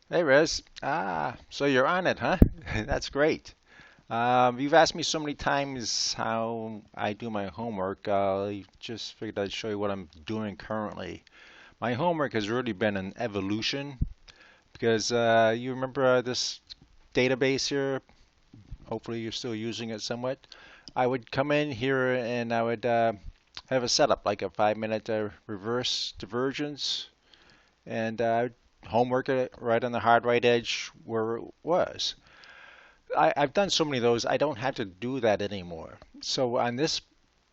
Hey, Riz. So you're on it, huh? That's great. You've asked me so many times how I do my homework. I just figured I'd show you what I'm doing currently. My homework has really been an evolution because you remember this database here? Hopefully you're still using it somewhat. I would come in here and I would have a setup like a 5 minute reverse divergence and homework it right on the hard right edge where it was. I've done so many of those, I don't have to do that anymore. So on this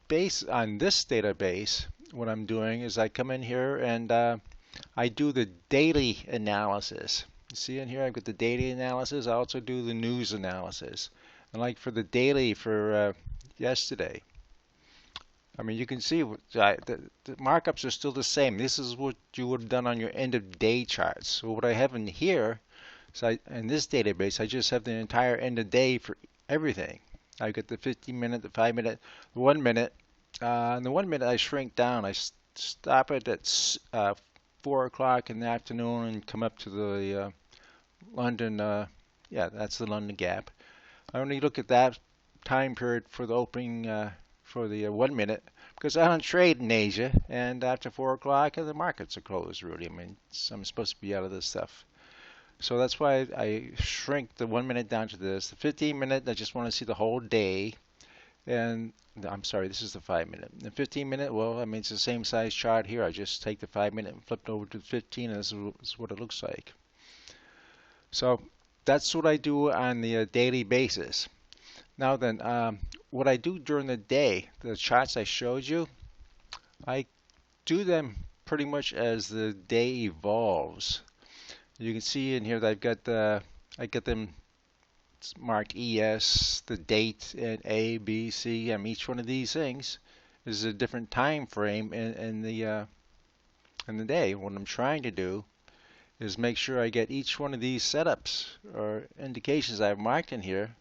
database, what I'm doing is I come in here and I do the daily analysis. You see in here, I've got the daily analysis. I also do the news analysis. And like for the daily for yesterday, I mean, you can see the markups are still the same. This is what you would have done on your end of day charts. So what I have in here, in this database, I just have the entire end of day for everything. I've got the 15 minute, the 5 minute, the 1 minute. And the 1 minute I shrink down. Stop it at 4 o'clock in the afternoon and come up to the London. Yeah, that's the London gap. I only look at that time period for the opening for the 1 minute because I don't trade in Asia, and after 4 o'clock the markets are closed. Really, I mean, I'm supposed to be out of this stuff. So that's why I shrink the 1 minute down to this. The 15 minute, I just want to see the whole day. And I'm sorry, this is the 5 minute. The 15 minute, well, I mean, it's the same size chart here. I just take the 5 minute and flip it over to the 15, and this is what it looks like. So that's what I do on the daily basis. Now then, what I do during the day, the charts I showed you, I do them pretty much as the day evolves. You can see in here that I get them marked ES, the date, and A, B, C. Each one of these things is a different time frame in the day. What I'm trying to do is make sure I get each one of these setups or indications I've marked in here.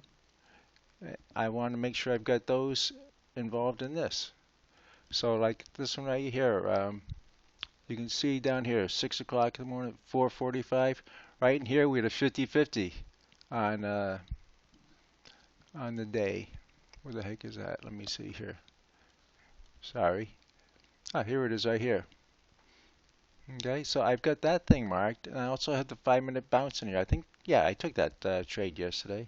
I want to make sure I've got those involved in this. So like this one right here, you can see down here, 6 o'clock in the morning, 4:45. Right in here, we had a 50-50 on on the day. Where the heck is that? Let me see here. Sorry. Ah, here it is right here. Okay, so I've got that thing marked, and I also have the 5 minute bounce in here. I think, yeah, I took that trade yesterday.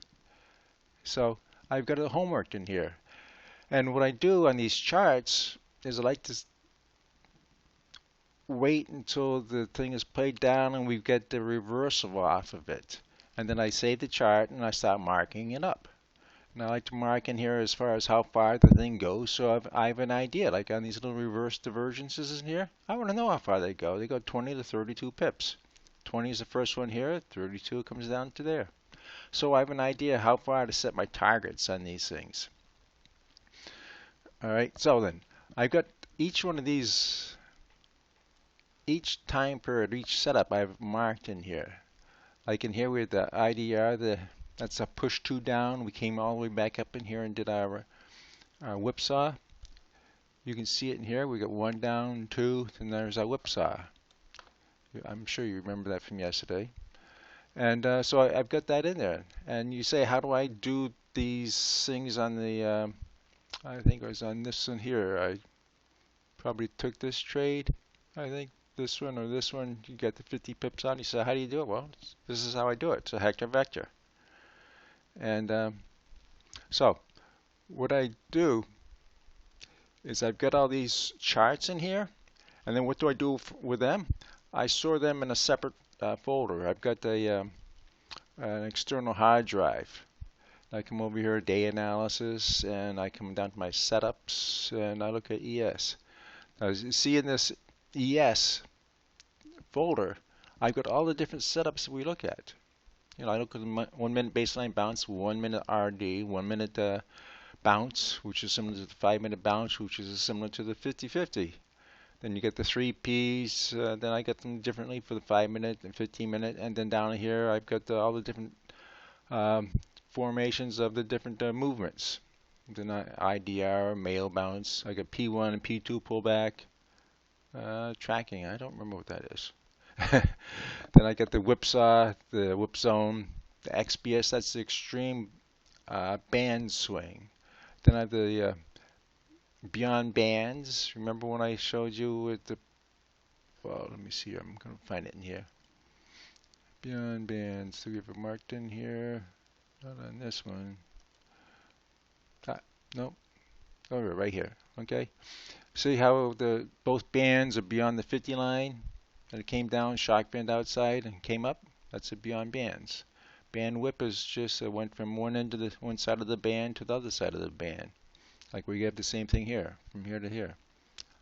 So I've got a homework in here. And what I do on these charts is I like to wait until the thing is played down and we get the reversal off of it. And then I save the chart and I start marking it up. And I like to mark in here as far as how far the thing goes, so I have an idea. Like on these little reverse divergences in here, I want to know how far they go. They go 20 to 32 pips. 20 is the first one here, 32 comes down to there. So I have an idea how far to set my targets on these things. All right, so then I've got each one of these, each time period, each setup I've marked in here. Like in here we have the IDR, that's a push two down. We came all the way back up in here and did our whipsaw. You can see it in here. We got one down, two, and there's our whipsaw. I'm sure you remember that from yesterday. And so I've got that in there. And you say, how do I do these things on the, I think it was on this one here. I probably took this trade. I think this one or this one, you get the 50 pips on. You say, how do you do it? Well, this is how I do it. It's a hector vector. And so what I do is I've got all these charts in here, and then what do I do with them? I store them in a separate folder. I've got an external hard drive. I come over here, day analysis, and I come down to my setups, and I look at ES. Now, as you see in this ES folder, I've got all the different setups that we look at. I look at the 1 minute baseline bounce, 1 minute RD, 1 minute bounce, which is similar to the 5 minute bounce, which is similar to the 50-50. Then you get the three Ps. Then I get them differently for the 5 minute and 15 minute. And then down here, I've got all the different um, formations of the different movements. Then IDR, male bounce. I got P1 and P2 pullback. Tracking, I don't remember what that is. Then I got the whipsaw, the whip zone, the XBS, that's the extreme band swing. Then I have the beyond bands. Remember when I showed you with the, well, let me see here. I'm going to find it in here. Beyond bands. Do we have it marked in here? Not on this one. Ah, nope. Oh, right here. Okay. See how the both bands are beyond the 50 line? And it came down, shock band outside, and came up? That's a beyond bands. Band whip is just went from one end to the one side of the band to the other side of the band. Like we have the same thing here, from here to here.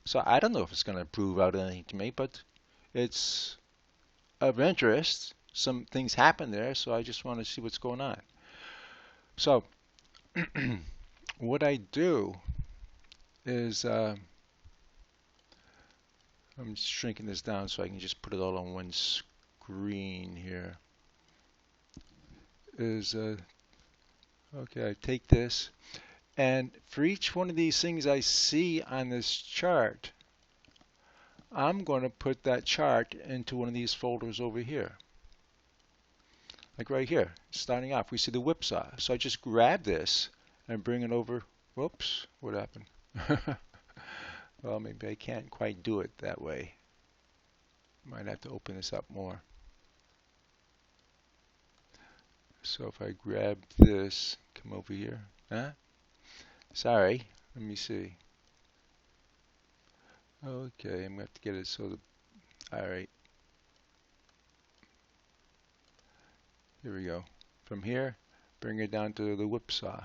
So I don't know if it's going to prove out anything to me, but it's of interest. Some things happen there, so I just want to see what's going on. So what I do is I'm shrinking this down so I can just put it all on one screen here. Is okay, I take this, and for each one of these things I see on this chart, I'm going to put that chart into one of these folders over here. Like right here, starting off, we see the whipsaw. So I just grab this and bring it over. Whoops, what happened? Well, maybe I can't quite do it that way. Might have to open this up more. So if I grab this, come over here. Huh? Sorry, let me see. Okay, I'm going to have to get it so the, all right. Here we go. From here, bring it down to the whipsaw.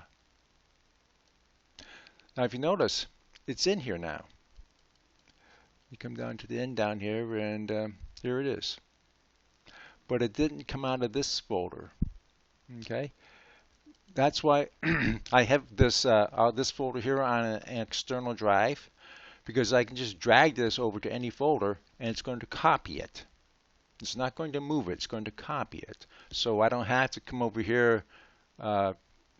Now if you notice, it's in here now. You come down to the end down here, and here it is. But it didn't come out of this folder. Okay, that's why I have this folder here on an external drive, because I can just drag this over to any folder and it's going to copy it. It's not going to move it, it's going to copy it. So I don't have to come over here,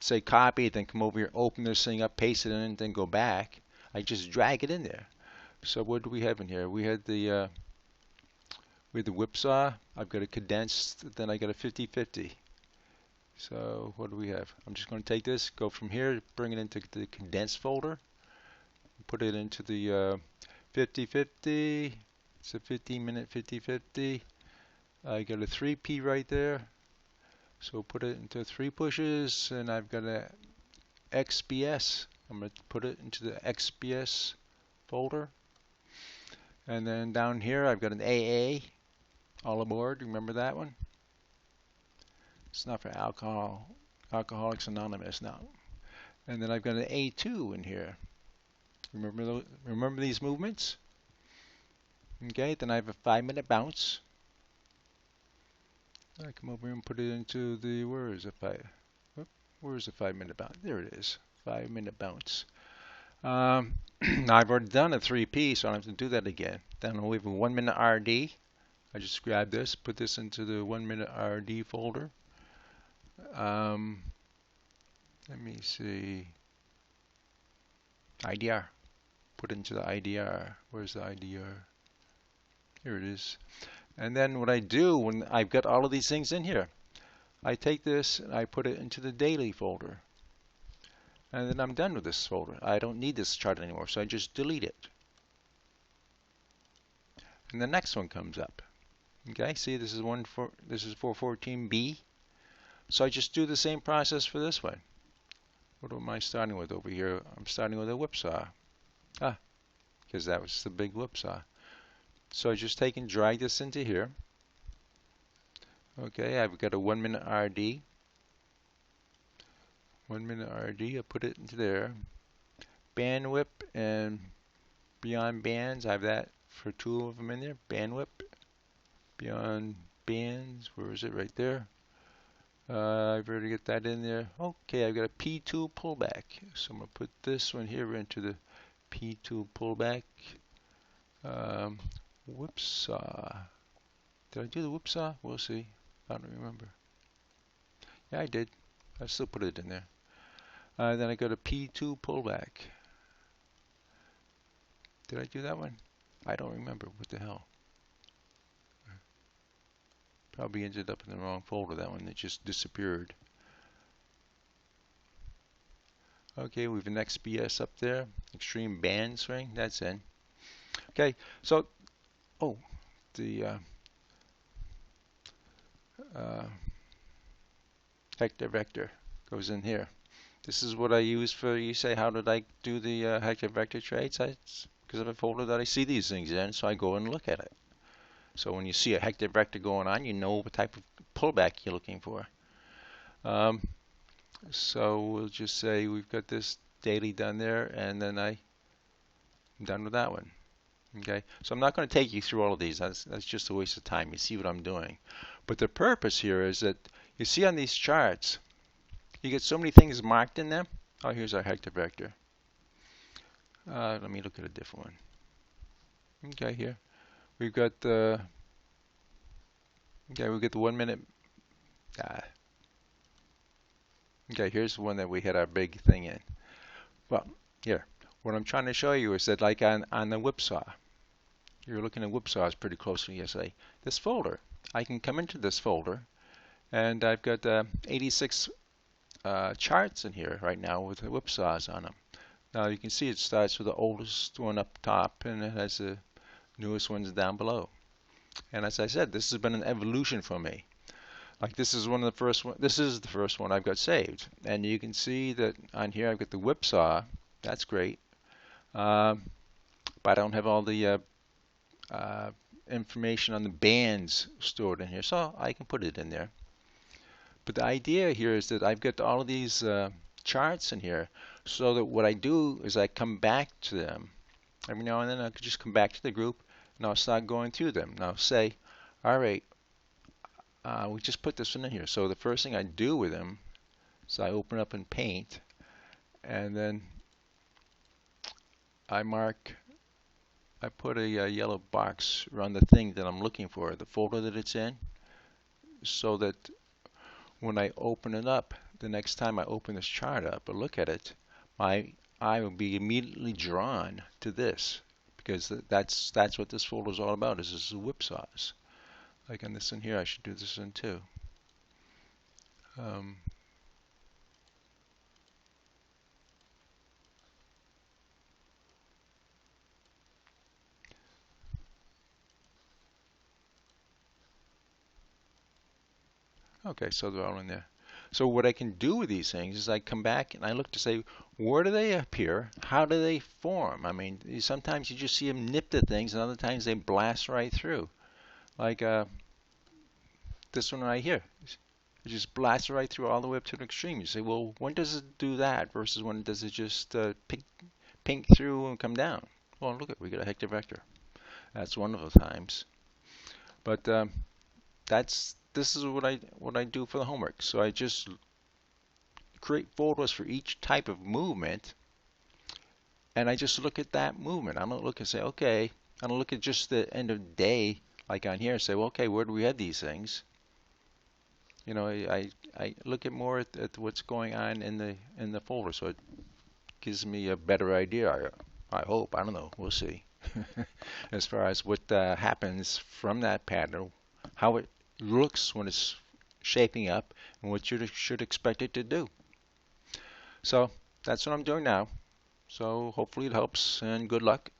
say copy, then come over here, open this thing up, paste it in, and then go back. I just drag it in there. So what do we have in here? We had the whipsaw. I've got a condensed, then I got a 50-50. So what do we have? I'm just going to take this, go from here, bring it into the condensed folder, put it into the 50-50. It's a 15-minute 50-50. I got a 3P right there. So put it into 3 pushes, and I've got a XBS. I'm going to put it into the XBS folder. And then down here I've got an AA, all aboard. Remember that one? It's not for Alcoholics Anonymous now. And then I've got an A2 in here. Remember these movements? Okay, then I have a 5-minute bounce. I come over and put it into the, where is the 5-minute bounce? There it is, 5-minute bounce. Now I've already done a 3P, so I don't have to do that again. Then we have a 1-minute RD. I just grab this, put this into the 1-minute RD folder. Let me see. IDR. Put it into the IDR. Where's the IDR? Here it is. And then what I do when I've got all of these things in here, I take this and I put it into the daily folder. And then I'm done with this folder. I don't need this chart anymore, so I just delete it. And the next one comes up. Okay, see this is 414B. So I just do the same process for this one. What am I starting with over here? I'm starting with a whipsaw. Because that was the big whipsaw. So I just take and drag this into here. Okay, I've got a 1-minute RD. 1-minute RD, I put it into there. Band whip and beyond bands, I have that for 2 of them in there. Band whip, beyond bands, where is it? Right there. I've already got that in there. Okay, I've got a P2 pullback. So I'm going to put this one here into the P2 pullback. Whipsaw. Did I do the whipsaw? We'll see. I don't remember. Yeah, I did. I still put it in there. Then I got a P2 pullback. Did I do that one? I don't remember. What the hell? Probably ended up in the wrong folder, that one that just disappeared. Okay, we have an XPS up there. Extreme band swing, that's in. Okay, so, oh, the uh, hector vector goes in here. This is what I use for, you say, how did I do the hector vector trades? It's because of a folder that I see these things in, so I go and look at it. So when you see a hector vector going on, you know what type of pullback you're looking for. Um, so we'll just say we've got this daily done there, and then I'm done with that one. Okay, so I'm not going to take you through all of these. That's just a waste of time. You see what I'm doing. But the purpose here is that you see on these charts, you get so many things marked in them. Oh, here's our hector vector. Let me look at a different one. Okay, here we've got the okay, we get the 1 minute. Okay, here's the one that we had our big thing in. Well, here, what I'm trying to show you is that, like on the whipsaw, you're looking at whipsaws pretty closely. You say this folder. I can come into this folder, and I've got 86 charts in here right now with the whipsaws on them. Now you can see it starts with the oldest one up top, and it has the newest ones down below. And as I said, this has been an evolution for me. Like this is one of the first one. This is the first one I've got saved, and you can see that on here I've got the whipsaw. That's great, but I don't have all the information on the bands stored in here, so I can put it in there. But the idea here is that I've got all of these charts in here, so that what I do is I come back to them every now and then. I could just come back to the group, and I'll start going through them. And I'll say, all right. We just put this one in here. So the first thing I do with them is I open up in Paint, and then I put a yellow box around the thing that I'm looking for, the folder that it's in, so that when I open it up, the next time I open this chart up or look at it, my eye will be immediately drawn to this, because that's what this folder is all about, is whipsaws. Like on this in here, I should do this in too. Okay, so they're all in there. So what I can do with these things is I come back and I look to say, where do they appear? How do they form? I mean, sometimes you just see them nipped at things, and other times they blast right through. Like this one right here. It just blasts right through all the way up to the extreme. You say, well, when does it do that versus when does it just pink through and come down? Well, look at, we got a hector vector. That's one of the times. But this is what I do for the homework. So I just create folders for each type of movement, and I just look at that movement. I don't look and say, okay, I don't look at just the end of the day like on here and say, well, okay, where do we have these things? You know, I look at more at what's going on in the folder, so it gives me a better idea. I hope. I don't know. We'll see. As far as what happens from that pattern, how it looks when it's shaping up, and what you should expect it to do. So that's what I'm doing now. So hopefully it helps, and good luck.